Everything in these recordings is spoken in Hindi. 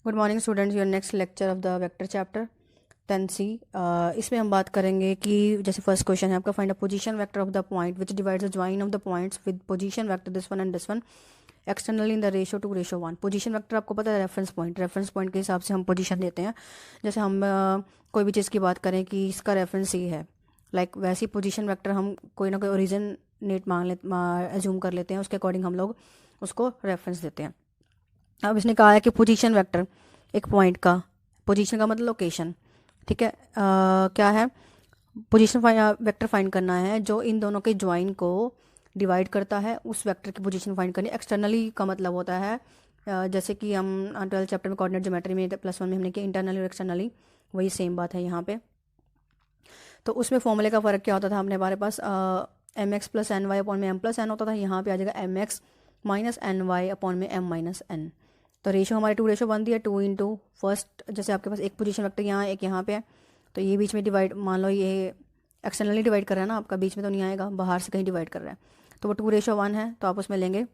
Good morning students, your next lecture of the vector chapter 10C। इसमें हम बात करेंगे कि जैसे फर्स्ट क्वेश्चन है आपका, find a position vector of the point which divides the join of the points with position vector this one and this one externally in the ratio 2:1। Position vector आपको पता है रेफरेंस पॉइंट के हिसाब से हम पोजीशन देते हैं। जैसे हम कोई भी चीज़ की बात करें कि इसका रेफरेंस ये है, वैसी पोजीशन वेक्टर हम कोई ना कोई ओरिजिन नेट एज्यूम कर लेते हैं, उसके अकॉर्डिंग हम लोग उसको रेफरेंस देते हैं। अब इसने कहा है कि पोजीशन वेक्टर एक पॉइंट का, पोजीशन का मतलब लोकेशन, ठीक है। क्या है, पोजीशन वेक्टर फाइंड करना है जो इन दोनों के ज्वाइन को डिवाइड करता है, उस वेक्टर की पोजीशन फाइंड करनी। एक्सटर्नली का मतलब होता है जैसे कि हम 12th चैप्टर में कोऑर्डिनेट ज्योमेट्री में +1 में हमने किया इंटरनली और एक्सटर्नली, वही सेम बात है यहाँ पे। तो उसमें फॉर्मूले का फ़र्क क्या होता था, अपने हमारे पास mx + ny अपॉन में m + n होता था, यहाँ पे आ जाएगा mx - ny अपॉन में m - n। तो रेशो हमारी 2:1 दी है, 2 इंटू फर्स्ट, जैसे आपके पास एक पोजीशन वेक्टर यहाँ एक यहाँ पे है, तो ये बीच में डिवाइड, मान लो ये एक्सटर्नली डिवाइड कर रहा है ना, आपका बीच में तो नहीं आएगा, बाहर से कहीं डिवाइड कर रहा है, तो वो 2:1 है, तो आप उसमें लेंगे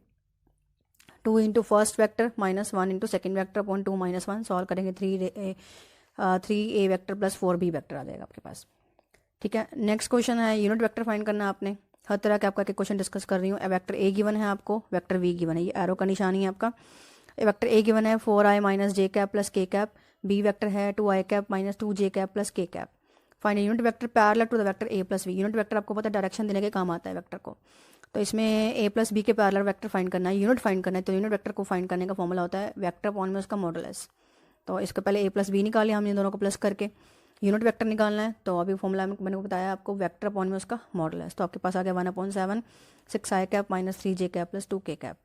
2 into first vector -1 into second vector upon 2 - 1, solve करेंगे 3a वेक्टर + 4b वेक्टर आ जाएगा आपके पास, ठीक है। नेक्स्ट क्वेश्चन है, यूनिट वेक्टर फाइंड करना है आपने। हर तरह के आपका क्वेश्चन डिस्कस कर रही हूँ। वेक्टर ए गिवन है आपको, वेक्टर वी गिवन है, ये एरो का निशानी है आपका। वेक्टर ए गिवन है 4i - j cap + k cap, B vector है 2i cap - 2j cap + k cap. Find unit vector parallel to the vector a + v। Unit vector आपको पता है डायरेक्शन देने के काम आता है वेक्टर को, तो इसमें a + b के पैरेलल वेक्टर फाइंड करना है, यूनिट फाइंड करना है। तो यूनिट वेक्टर को फाइंड करने का फॉर्मूला होता है वेक्टर अपॉन में उसका मॉडुलस। तो इसके पहले a + b निकाले हमने, दोनों को प्लस करके यूनिट वेक्टर निकालना है। तो अभी फॉर्मूला में मैंने बताया आपको वेक्टर अपॉन में उसका मॉडुलस, तो आपके पास आ गया 1/7 6i cap - 3j cap + 2k cap.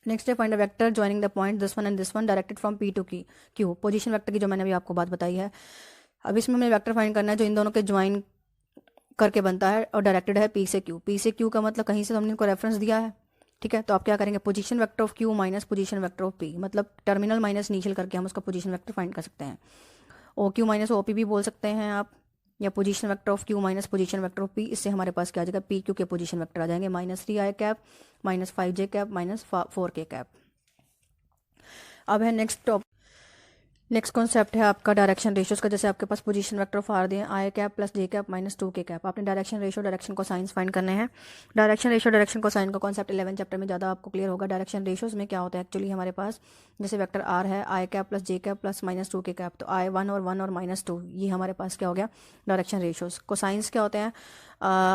Next है find a vector joining the point this one and this one directed from p to q। Position vector की जो मैंने अभी आपको बात बताई है, अब इसमें हमें वेक्टर फाइंड करना है जो इन दोनों के ज्वाइन करके बनता है और डायरेक्टेड है p से q। p से q का मतलब कहीं से हमने इनको रेफरेंस दिया है, ठीक है। तो आप क्या करेंगे, position vector of q minus position vector of p, मतलब टर्मिनल माइनस इनिशियल करके हम उसका पोजीशन वेक्टर फाइंड कर सकते हैं। O Q minus O P भी बोल सकते हैं आप, या position vector of Q minus position vector of P. इससे हमारे पास क्या आ जाएगा, पी क्यू के पोजीशन वेक्टर आ जाएंगे -3i cap -5j cap -4k cap. अब है नेक्स्ट कॉन्सेप्ट है आपका डायरेक्शन रेशियोज का। जैसे आपके पास पोजीशन वेक्टर ऑफ आर दिए I cap + j cap -2k cap, आपने direction ratio direction cosines find करने हैं। Direction ratio direction cosine का कॉन्सेप्ट 11 चैप्टर में ज़्यादा आपको क्लियर होगा। डायरेक्शन रेशियोज में क्या होता है एक्चुअली, हमारे पास जैसे वेक्टर आर है I cap + j cap + -2k cap, तो आई 1 और -2, ये हमारे पास क्या हो गया डायरेक्शन रेशियोज। को साइंस क्या होते हैं,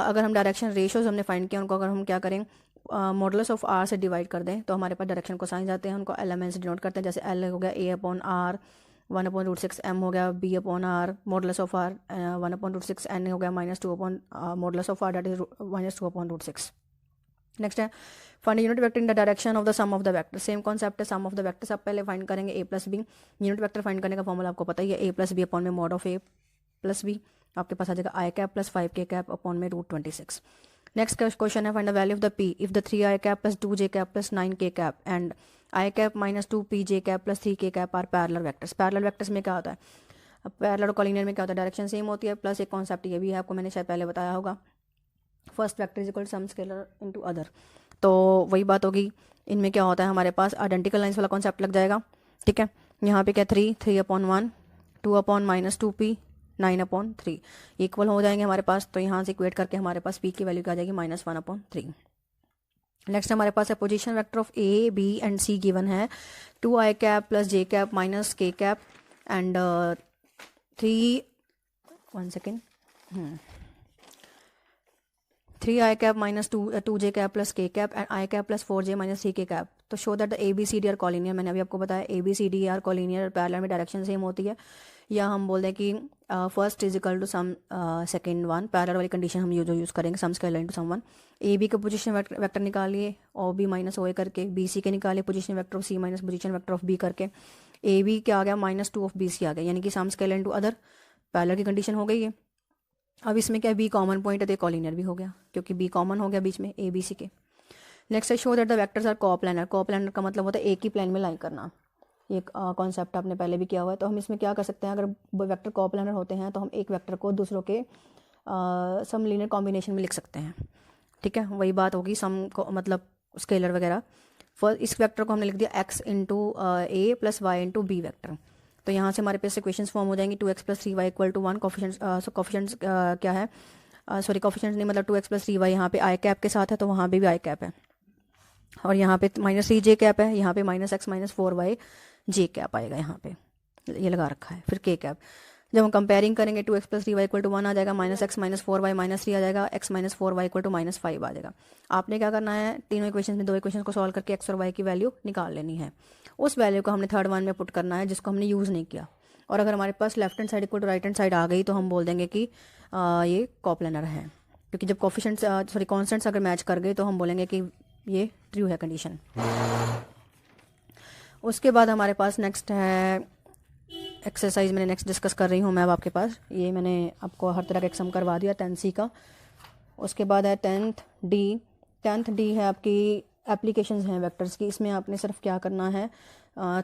अगर हम डायरेक्शन रेशियोज हमने फाइंड किया, उनको अगर हम क्या करें मॉडुलस ऑफ आर से डिवाइड कर दें, तो हमारे पास डायरेक्शन को साइंस आते हैं, उनको एल से डिनोट करते हैं। जैसे एल हो गया a/r 1/√6, m हो गया b/r modulus of r 1/√6, n हो गया -2 modulus of r that is -2/√6। Next है find unit vector in the direction of the sum of the vector. Same concept है, सम ऑफ द वेक्टर्स आप पहले फाइंड करेंगे a + b। Unit vector find करने का फॉर्मूला आपको पता ही है, a + b अपॉन में मॉड ऑफ a + b, आपके पास आ जाएगा i cap + 5k cap upon में √26। नेक्स्ट क्वेश्चन है find the value of the p if the 3i cap + 2j cap + 9k cap and i cap -2pj cap + 3k cap are parallel vectors. Parallel vectors में क्या होता है, अब पैरेलल और कॉलिनियर में क्या होता है, डायरेक्शन सेम होती है, प्लस एक कॉन्सेप्ट ये भी है आपको, मैंने शायद पहले बताया होगा, first vector is equal to some scalar into other. तो वही बात होगी, इनमें क्या होता है हमारे पास आइडेंटिकल लाइंस वाला कॉन्सेप्ट लग जाएगा, ठीक है। यहाँ पे क्या 3/1 2/-2p 9/3 इक्वल हो जाएंगे हमारे पास, तो यहाँ से इक्वेट करके हमारे पास p की वैल्यू क्या आ जाएगी -1/3। नेक्स्ट हमारे पास है position vector of a b and c given है 2i cap + j cap -k cap and 3i cap -2j cap + k cap and i cap + 4j - 3k cap. तो show that the A B C D are collinear. मैंने अभी आपको बताया A B C D are collinear, parallel में डायरेक्शन सेम होती है, या हम बोल दें कि first is equal to some second one, parallel वाली कंडीशन हम यूज़ करेंगे, some scalar into some one. A B का पोजीशन वेक्टर निकालिए ओ बी - ओ ए करके, बी सी के निकालिए position vector of C minus position vector of B करके, ए बी क्या आ गया -2 ऑफ बी सी आ गया, यानी कि some scalar into other, parallel की कंडीशन हो गई है। अब इसमें क्या बी कॉमन पॉइंट है, तो कॉलिनियर भी हो गया क्योंकि बी कॉमन हो गया बीच में ए बी सी के। नेक्स्ट है show that the vectors are coplanar. Coplanar का मतलब होता है एक ही प्लेन में लाई करना, ये कॉन्सेप्ट आपने पहले भी किया हुआ है। तो हम इसमें क्या कर सकते हैं, अगर वेक्टर कोप्लानर होते हैं तो हम एक वेक्टर को दूसरों के सम लीनियर कॉम्बिनेशन में लिख सकते हैं, ठीक है। वही बात होगी सम को मतलब स्केलर वगैरह। फर्स्ट इस वेक्टर को हमने लिख दिया x into A plus Y into B vector. तो यहाँ से हमारे पास इक्वेशंस फॉर्म हो जाएंगी 2x plus 3y equal to 1। Coefficients क्या है, सॉरी कोफिशिएंट्स नहीं मतलब 2x प्लस 3y यहाँ पे आई कैप के साथ है तो वहाँ पे भी आई कैप है, और यहाँ पे माइनस 3 जे कैप है, यहाँ पे माइनस एक्स माइनस 4y जे कैप आएगा, यहाँ पे ये लगा रखा है। फिर के कैप जब हम कंपेयरिंग करेंगे 2x plus 3y equal to 1 आ जाएगा, minus x minus 4y minus 3 आ जाएगा, x minus 4y equal to minus 5 आ जाएगा। आपने क्या करना है, तीनों इक्वेशन में दो इक्वेशन को सॉल्व करके x और y की वैल्यू निकाल लेनी है। उस वैल्यू को हमने थर्ड वन में पुट करना है जिसको हमने यूज़ नहीं किया, और अगर हमारे पास left hand side equal to right hand side आ गई तो हम बोल देंगे कि ये कॉप्लानर है, क्योंकि जब कोफिशिएंट्स सॉरी कॉन्स्टेंट्स अगर मैच कर गए तो हम बोलेंगे कि ये ट्रू है कंडीशन। उसके बाद हमारे पास नेक्स्ट है एक्सरसाइज, मैंने नेक्स्ट डिस्कस कर रही हूँ मैं अब आपके पास, ये मैंने आपको हर तरह का एग्जाम करवा दिया 10C का। उसके बाद है 10th D है आपकी एप्लीकेशंस हैं वेक्टर्स की। इसमें आपने सिर्फ क्या करना है,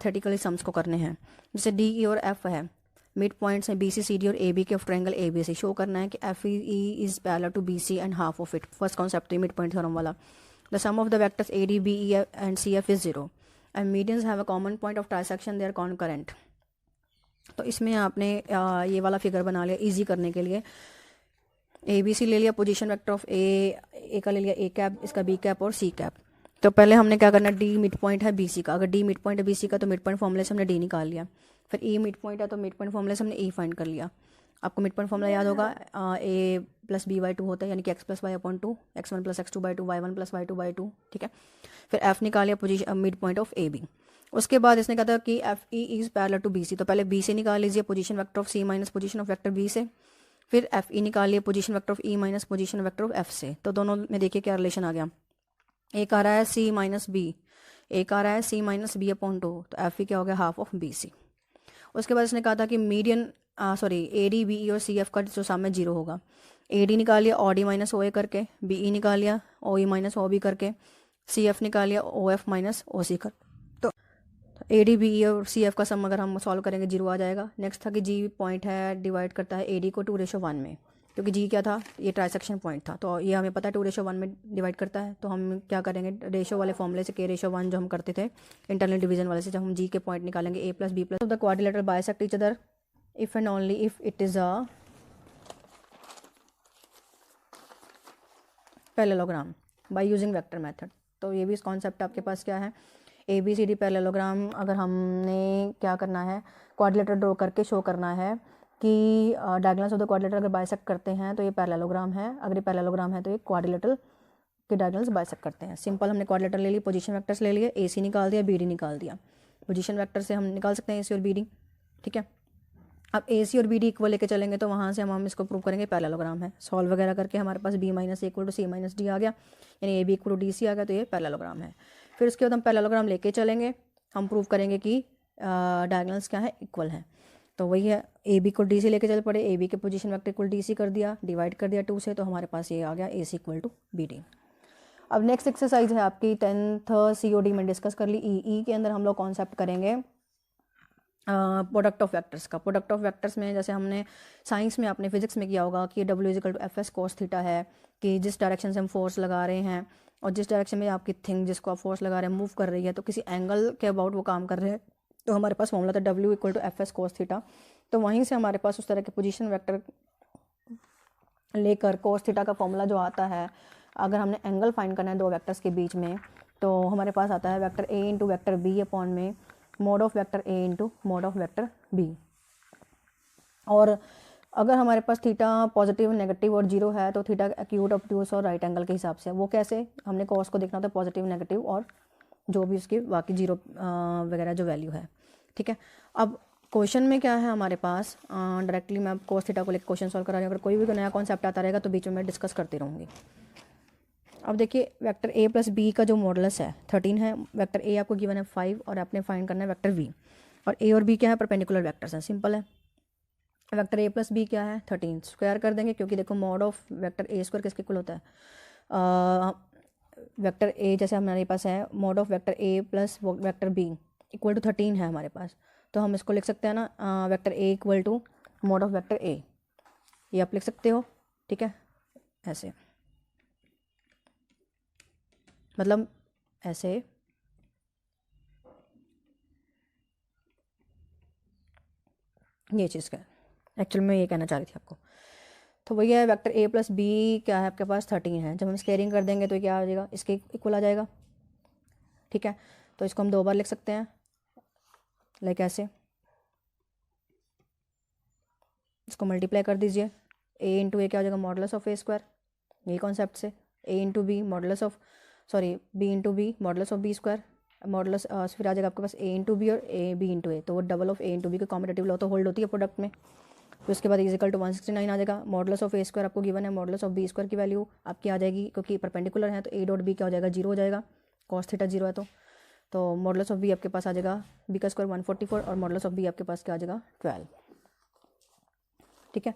थेटिकली सम्स को करने हैं। जैसे डी ई और एफ है, मिड पॉइंट्स हैं बी सी सी डी और ए बी के of triangle A B C. Show करना है कि F E is parallel to B C and half of it. First concept है मिड पॉइंट थ्योरम वाला। The sum of the vectors A D B E and C F is 0 and medians have a common point of trisection they are concurrent. तो इसमें आपने ये वाला फिगर बना लिया इजी करने के लिए। ए बी सी ले लिया, पोजीशन वेक्टर ऑफ ए का ले लिया ए कैप, इसका बी कैप और सी कैप। तो पहले हमने क्या करना है, डी मिड पॉइंट है बी सी का, अगर डी मिड पॉइंट है बी सी का तो मिड पॉइंट फॉर्मूले से हमने डी निकाल लिया। फिर ई मिड पॉइंट है तो मिड पॉइंट फॉर्मूले से हमने ई फाइंड कर लिया। आपको मिड पॉइंट फॉर्मूला याद होगा, ए प्लस बी बाई 2 होता है, यानी कि x plus y upon 2, x1 plus x2 by 2, y1 plus y2 by 2, ठीक है। फिर एफ निकाल लिया, position mid point of A B. उसके बाद इसने कहा था कि F E is parallel to B C, तो पहले बी से निकाल लीजिए position vector of C minus position of vector B से। फिर एफ ई निकालिए position vector of E minus position vector of F से। तो दोनों में देखिए क्या रिलेशन आ गया, एक आ रहा है सी माइनस बी, एक आ रहा है सी माइनस बी अपॉन 2, तो एफ ई क्या हो गया, हाफ ऑफ बी सी। उसके बाद इसने कहा था कि median sorry A D B E और सी एफ का जो सम है 0 होगा। ए डी निकाल लिया ओ डी माइनस ओ ए करके, बी ई निकाल लिया ओ ई माइनस ओ बी करके, सी एफ निकाल लिया ओ एफ माइनस ओ सी कर। तो ए डी बी ई और सी एफ का सम अगर हम सॉल्व करेंगे 0 आ जाएगा। नेक्स्ट था कि जी पॉइंट है डिवाइड करता है ए डी को 2:1 में, क्योंकि जी क्या था, ये ट्राइसेक्शन पॉइंट था, तो ये हमें पता है 2:1 में डिवाइड करता है। तो हम क्या करेंगे, रेशो वाले फॉर्मूले से k/1 जो हम करते थे इंटरनल डिवीजन वाले से, जब हम जी के पॉइंट निकालेंगे A plus B plus the quadrilateral bisect each other if and only if it is a parallelogram by using vector method. तो ये भी इस कॉन्सेप्ट आपके पास क्या है, A B C D parallelogram अगर हमने क्या करना है, क्वाड्रिलेटरल ड्रॉ करके शो करना है कि डायगोनल्स ऑफ द क्वाड्रिलेटरल अगर बाइसेक्ट करते हैं तो ये पैरेललोग्राम है, अगर ये पैरेललोग्राम है तो ये क्वाड्रिलेटरल के डायगोनल्स बाइसेक्ट करते हैं। सिंपल हमने क्वाड्रिलेटरल ले ली, पोजीशन वेक्टर्स ले लिए, ए सी निकाल दिया, बी डी निकाल दिया। पोजीशन वेक्टर से हम निकाल सकते हैं ए सी और बी डी, ठीक है। अब ए सी और बी डी इक्वल लेके चलेंगे तो वहाँ से हम इसको प्रूव करेंगे पैरेललोग्राम है। सॉल्व वगैरह करके हमारे पास B minus A equal to C minus D आ गया, यानी A B equal to D C आ गया, तो ये पैरेललोग्राम है। फिर उसके बाद हम पैरेललोग्राम लेके चलेंगे, हम प्रूव करेंगे कि डायगोनल्स क्या है, इक्वल है। तो वही है, ए बी को डी सी लेके चल पड़े, ए बी के position vector equal D C कर दिया, डिवाइड कर दिया 2 से, तो हमारे पास ये आ गया ए सी इक्वल टू बी डी। अब नेक्स्ट एक्सरसाइज है आपकी 10th COD में डिस्कस कर ली। ई के अंदर हम लोग कॉन्सेप्ट करेंगे प्रोडक्ट ऑफ वेक्टर्स का। प्रोडक्ट ऑफ वेक्टर्स में जैसे हमने साइंस में अपने फिजिक्स में किया होगा कि W is equal to F S cos theta है, कि जिस डायरेक्शन से हम फोर्स लगा रहे हैं और जिस डायरेक्शन में आपकी थिंग जिसको आप फोर्स लगा रहे हैं मूव कर रही है, तो किसी एंगल के अबाउट वो काम कर रहे हैं, तो हमारे पास फॉर्मूला था W equal to F S cos theta. तो वहीं से हमारे पास उस तरह के पोजीशन वेक्टर लेकर कोस थीटा का फॉर्मूला जो आता है, अगर हमने एंगल फाइंड करना है दो वेक्टर्स के बीच में, तो हमारे पास आता है vector A into vector B upon में mod of vector A into mod of vector B. और अगर हमारे पास थीटा पॉजिटिव नेगेटिव और 0 है तो थीटा एक्यूट ऑब्ट्यूस और राइट एंगल के हिसाब से। वो कैसे, हमने कॉस को देखना होता है पॉजिटिव नेगेटिव और जो भी उसकी बाकी 0 वगैरह जो वैल्यू है, ठीक है। अब क्वेश्चन में क्या है हमारे पास, डायरेक्टली मैं कोस थीटा को लेकर क्वेश्चन सॉल्व करा रही हूँ। अगर कोई भी नया कॉन्सेप्ट आता रहेगा तो बीच में मैं डिस्कस करती रहूँगी। अब देखिए वेक्टर ए प्लस बी का जो मॉडुलस है 13 है, वेक्टर ए आपको गिवन है 5 और आपने फाइंड करना है वेक्टर बी, और ए और बी क्या है, परपेंडिकुलर वेक्टर्स हैं, सिंपल है। वेक्टर ए प्लस बी क्या है 13, स्क्वायर कर देंगे, क्योंकि देखो mod of vector A square किसके इक्वल होता है, वेक्टर ए जैसे हमारे पास है mod of vector A plus vector B equal to 13 है हमारे पास, तो हम इसको लिख सकते हैं ना vector A equal to mod of vector A, ये आप लिख सकते हो, ठीक है, ऐसे, मतलब ऐसे ये चीज़ का एक्चुअल में ये कहना चाह रही थी आपको। तो वही है वेक्टर ए प्लस बी क्या है आपके पास 13 है। जब हम स्केयरिंग कर देंगे तो क्या आ जाएगा, इसके इक्वल आ जाएगा। ठीक है, तो इसको हम 2 बार लिख सकते हैं, लाइक ऐसे, इसको मल्टीप्लाई कर दीजिए। ए इंटू ए क्या हो जाएगा, मॉडुलस ऑफ ए स्क्वायर, यही कॉन्सेप्ट से। A into B modulus of, sorry B into B modulus of B square, modulus फिर आ जाएगा आपके पास ए इंटू बी और ए बी इंटू ए, तो वो double of A into B का कॉम्पिटेटिव लॉ तो होल्ड होती है प्रोडक्ट में। फिर उसके बाद इजिकल टू 169 आ जाएगा। मॉडुलस ऑफ ए स्क्वायर आपको गिवन है, मॉडुलस ऑफ बी स्क्वायर की वैल्यू आपकी आ जाएगी, क्योंकि परपेंडिकुलर है तो ए डॉट बी क्या हो जाएगा, 0 हो जाएगा, कॉस थीटा 0 है तो मॉडुलस ऑफ बी आपके पास आ जाएगा बी का स्क्वायर 144 और मॉडुलस ऑफ बी आपके पास क्या आ जाएगा 12। ठीक है,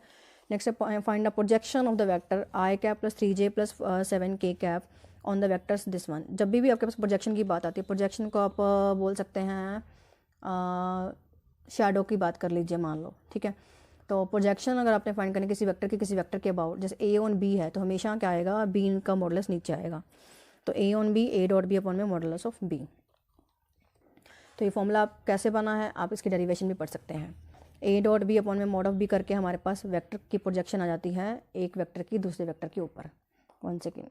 नेक्स्ट है find the projection of the vector I cap plus 3j plus 7k cap on the vectors this one. जब भी आपके पास प्रोजेक्शन की बात आती है, प्रोजेक्शन को आप बोल सकते हैं शैडो की बात कर लीजिए मान लो। ठीक है, तो प्रोजेक्शन अगर आपने फाइंड करनी किसी वेक्टर की किसी वेक्टर के अबाउट, जैसे ए ऑन बी है तो हमेशा क्या आएगा, बी का मॉडुलस नीचे आएगा, तो a on b a dot B upon में मॉडुलस ऑफ बी। तो ये फॉर्मूला आप कैसे बना है, आप इसकी डेरिवेशन भी पढ़ सकते हैं। ए डॉट बी अपॉन में मॉड ऑफ बी करके हमारे पास वेक्टर की प्रोजेक्शन आ जाती है एक वेक्टर की दूसरे वेक्टर के ऊपर। 1 सेकेंड।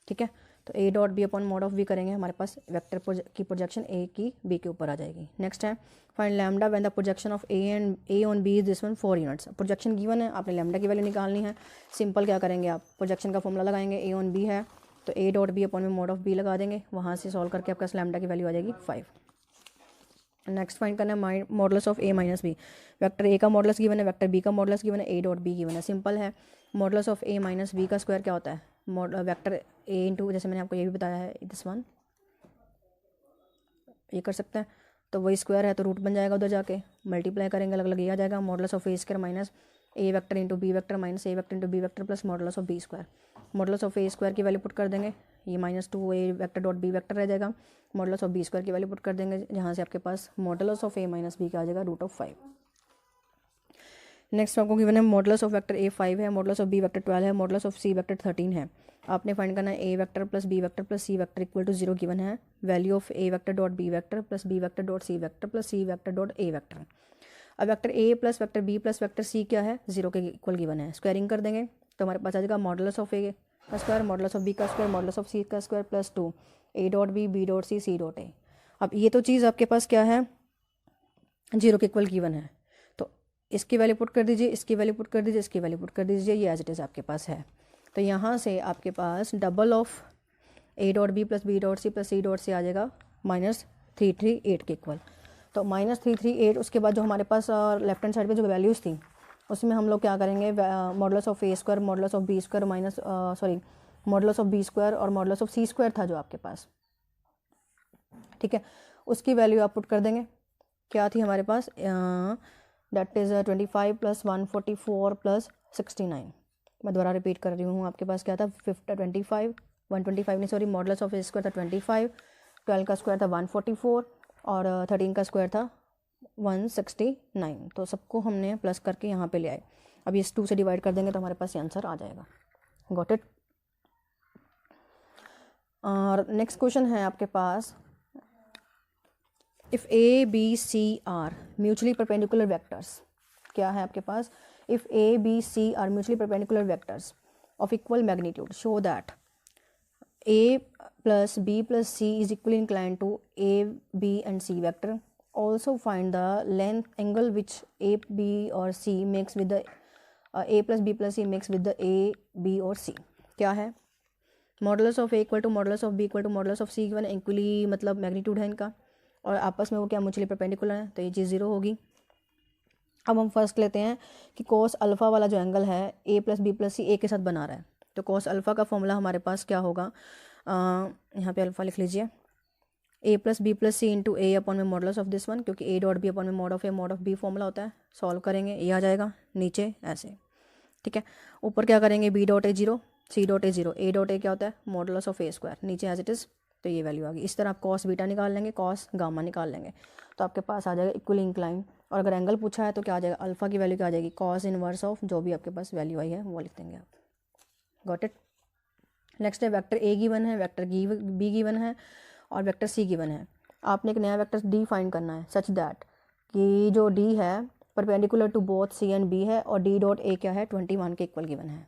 ठीक है, तो A dot B upon mod of B करेंगे, हमारे पास वेक्टर की प्रोजेक्शन ए की बी के ऊपर आ जाएगी। नेक्स्ट है find lambda when the projection of a and a on b is this one 4 units. Projection given है, आपने लैम्डा की वैल्यू निकालनी है। सिंपल क्या करेंगे, आप प्रोजेक्शन का फॉर्मूला लगाएंगे, ए ऑन बी है तो ए डॉट बी अपॉन में मॉड ऑफ बी लगा देंगे, वहाँ से सॉल्व करके आपका लैम्डा की वैल्यू आ जाएगी 5। नेक्स्ट फाइंड करना है modulus of a minus b. Vector a का मॉडुलस गिवन है, वेक्टर बी का मॉडुलस गिवन है, ए डॉट बी गिवन है। सिंपल है, modulus of a minus b का स्क्वायर क्या होता है, वेक्टर ए इंटू, जैसे मैंने आपको ये भी बताया है दिस वन, ये कर सकते हैं, तो वही स्क्वायर है तो रूट बन जाएगा, उधर जाके मल्टीप्लाई करेंगे अलग अलग ये आ जाएगा। Modulus of A square minus a vector into B vector minus a vector into B vector plus modulus of B square. Modulus of A square की वैल्यू पुट कर देंगे, ये -2 a vector dot b vector रह जाएगा। मॉडुलस ऑफ बी स्क्वायर की वैल्यू पुट कर देंगे, जहाँ से आपके पास modulus of a minus b का आ जाएगा √5। नेक्स्ट आपको गिवन है मॉडुलस ऑफ वेक्टर ए 5 है, मॉडुलस ऑफ बी वेक्टर 12 है, मॉडुलस ऑफ सी वेक्टर 13 है। आपने फाइंड करना है a vector plus b vector plus c vector equal to 0 given है। Value of a vector dot b vector plus b vector dot c vector plus c vector dot a vector. अब वेक्टर ए plus vector b plus vector c क्या है, 0 के इक्वल गिवन है। स्क्वायरिंग कर देंगे तो हमारे पास आ जाएगा मॉडुलस ऑफ ए का स्क्वायर मॉडुलस ऑफ बी का स्क्वायर मॉडुलस ऑफ सी का square plus 2 a dot b dot c dot a. अब ये तो चीज़ आपके पास क्या है, 0 के इक्वल गिवन है, तो इसकी वैल्यू पुट कर दीजिए, इसकी वैल्यू पुट कर दीजिए, इसकी वैल्यू पुट कर दीजिए, ये एज इट इज़ आपके पास है। तो यहाँ से आपके पास double of a dot b plus b dot c plus c dot से आ जाएगा -338 के इक्वल। तो -338 उसके बाद जो हमारे पास लेफ्ट हैंड साइड पे जो वैल्यूज़ थी उसमें हम लोग क्या करेंगे, modulus of A square modulus of B square minus modulus of B square और मॉडुलस ऑफ सी स्क्वायर था जो आपके पास। ठीक है, उसकी वैल्यू आप पुट कर देंगे, क्या थी हमारे पास, दैट इज़ 25 प्लस 144 प्लस 69। मैं दोबारा रिपीट कर रही हूँ, आपके पास क्या था 125 नहीं sorry, modulus of A square था 25, 12 का स्क्वायर था 144 और 13 का स्क्वायर था 169। तो सबको हमने प्लस करके यहाँ पे ले आए। अब इस 2 से डिवाइड कर देंगे तो हमारे पास ये आंसर आ जाएगा। Got it. और नेक्स्ट क्वेश्चन है आपके पास, if a B c are mutually perpendicular vectors. क्या है आपके पास, if a B c are mutually perpendicular vectors of equal magnitude show that a plus b plus c is equally inclined to a, b and c vector. Also find the length angle which a, b or c makes with the a plus b plus c makes with the a, b or c. क्या है, modulus of a equal to modulus of b equal to modulus of c given, equally मतलब मैग्नीट्यूड है इनका और आपस में वो क्या म्यूचुअली परपेंडिकुलर है, तो ये चीज़ 0 होगी। अब हम फर्स्ट लेते हैं कि कोस अल्फ़ा वाला जो एंगल है a प्लस बी प्लस सी ए के साथ बना रहा है, तो कॉस अल्फ़ा का फॉर्मूला हमारे पास क्या होगा, यहाँ पे अल्फ़ा लिख लीजिए, ए प्लस बी प्लस सी इंटू ए अपॉन में मॉडुलस ऑफ दिस वन, क्योंकि ए डॉट बी अपॉन में मॉड ऑफ बी फॉर्मूला होता है। सॉल्व करेंगे ये आ जाएगा नीचे ऐसे। ठीक है, ऊपर क्या करेंगे, b dot a 0 c dot a 0 a dot a क्या होता है, मॉडुलस ऑफ ए स्क्वायर, नीचे एज इट इज़, तो ये वैल्यू आ गई। इस तरह आप कॉस बीटा निकाल लेंगे, कॉस गामा निकाल लेंगे, तो आपके पास आ जाएगा इक्वली इंक्लाइन। और अगर एंगल पूछा है तो क्या आ जाएगा, अल्फ़ा की वैल्यू क्या आ जाएगी, कॉस इनवर्स ऑफ जो भी आपके पास वैल्यू आई है वो लिख देंगे आप। Got it. नेक्स्ट है वेक्टर ए गिवन है, वेक्टर बी गिवन है और वेक्टर सी गिवन है। आपने एक नया वेक्टर डी फाइंड करना है सच दैट कि जो डी है perpendicular to both c and b है और डी डॉट ए क्या है 21 के इक्वल गिवन है।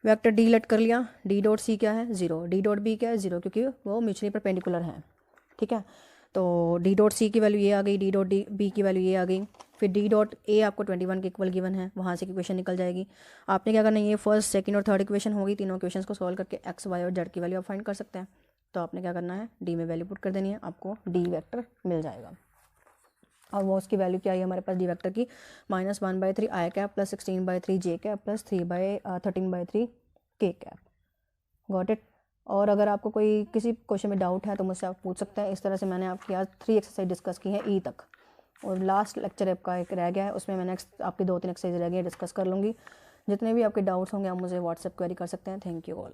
वेक्टर डी लेट कर लिया, डी डॉट सी क्या है 0, डी डॉट बी क्या है 0 क्योंकि वो म्यूचुअली परपेंडिकुलर है। ठीक है, तो डी डॉट सी की वैल्यू ये आ गई, डी डॉट डी बी की वैल्यू ये आ गई, फिर डी डॉट ए आपको 21 के इक्वल गिवन है, वहाँ से इक्वेशन निकल जाएगी। आपने क्या करना है, ये फर्स्ट सेकंड और थर्ड इक्वेशन होगी, तीनों इक्वेशंस को सॉल्व करके एक्स वाई और जेड की वैल्यू आप फाइंड कर सकते हैं। तो आपने क्या करना है, डी में वैल्यू पुट कर देनी है, आपको डी वेक्टर मिल जाएगा। और वो उसकी वैल्यू क्या आई हमारे पास डी वेक्टर की -1/3 आई कैप प्लस 16/3 जे कैप प्लस 13/3 के कैप। Got it. और अगर आपको कोई किसी क्वेश्चन में डाउट है तो मुझसे आप पूछ सकते हैं। इस तरह से मैंने आपकी आज 3 एक्सरसाइज डिस्कस की है ई तक, और लास्ट लेक्चर आपका एक रह गया है, उसमें मैंने आपकी 2-3 एक्सरसाइज रह गई डिस्कस कर लूँगी। जितने भी आपके डाउट्स होंगे आप मुझे व्हाट्सएप क्वेरी कर सकते हैं। Thank you all.